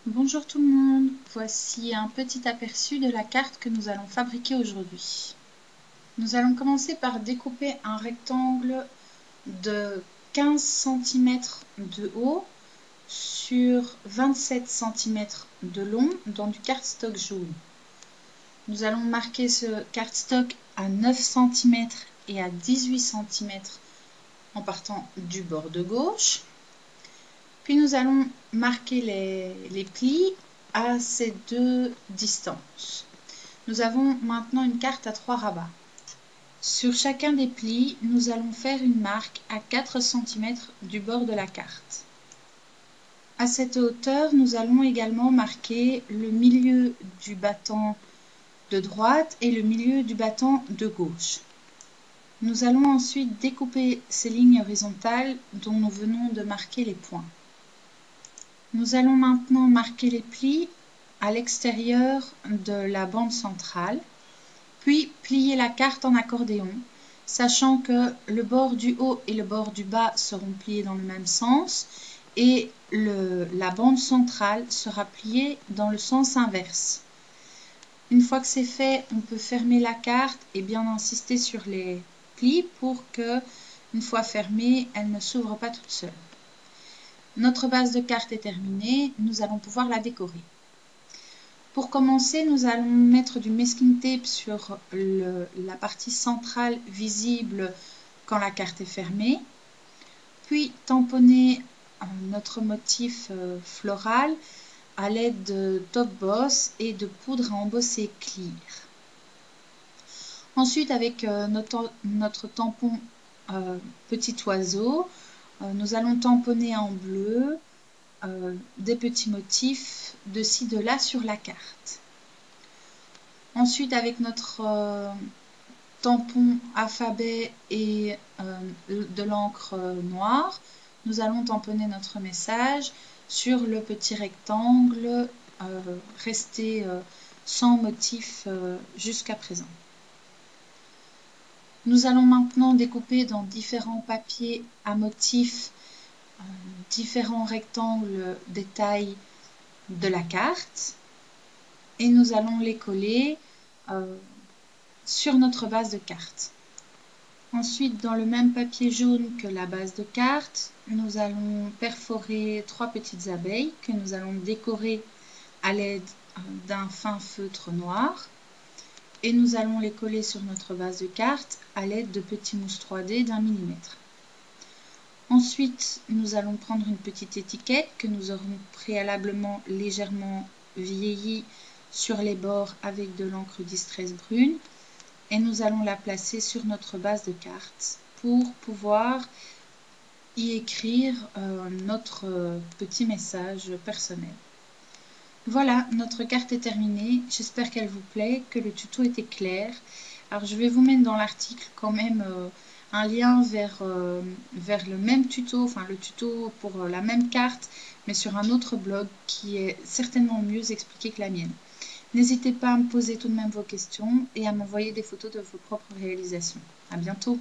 Bonjour tout le monde, voici un petit aperçu de la carte que nous allons fabriquer aujourd'hui. Nous allons commencer par découper un rectangle de 15 cm de haut sur 27 cm de long dans du cardstock jaune. Nous allons marquer ce cardstock à 9 cm et à 18 cm en partant du bord de gauche. Puis nous allons marquer les plis à ces deux distances. Nous avons maintenant une carte à 3 rabats. Sur chacun des plis, nous allons faire une marque à 4 cm du bord de la carte. À cette hauteur, nous allons également marquer le milieu du battant de droite et le milieu du battant de gauche. Nous allons ensuite découper ces lignes horizontales dont nous venons de marquer les points. Nous allons maintenant marquer les plis à l'extérieur de la bande centrale, puis plier la carte en accordéon, sachant que le bord du haut et le bord du bas seront pliés dans le même sens et la bande centrale sera pliée dans le sens inverse. Une fois que c'est fait, on peut fermer la carte et bien insister sur les plis pour que, une fois fermée, elle ne s'ouvre pas toute seule. Notre base de carte est terminée, nous allons pouvoir la décorer. Pour commencer, nous allons mettre du masking tape sur la partie centrale visible quand la carte est fermée, puis tamponner notre motif floral à l'aide de Top Boss et de poudre à embosser clear. Ensuite, avec notre tampon petit oiseau, nous allons tamponner en bleu des petits motifs de ci, de là sur la carte. Ensuite, avec notre tampon alphabet et de l'encre noire, nous allons tamponner notre message sur le petit rectangle resté sans motif jusqu'à présent. Nous allons maintenant découper dans différents papiers à motifs différents rectangles des tailles de la carte et nous allons les coller sur notre base de carte. Ensuite, dans le même papier jaune que la base de carte, nous allons perforer 3 petites abeilles que nous allons décorer à l'aide d'un fin feutre noir. Et nous allons les coller sur notre base de carte à l'aide de petits mousses 3D d'1 mm. Ensuite, nous allons prendre une petite étiquette que nous aurons préalablement légèrement vieillie sur les bords avec de l'encre Distress brune et nous allons la placer sur notre base de carte pour pouvoir y écrire notre petit message personnel. Voilà, notre carte est terminée. J'espère qu'elle vous plaît, que le tuto était clair. Alors, je vais vous mettre dans l'article quand même un lien vers le même tuto, enfin le tuto pour la même carte, mais sur un autre blog qui est certainement mieux expliqué que la mienne. N'hésitez pas à me poser tout de même vos questions et à m'envoyer des photos de vos propres réalisations. À bientôt!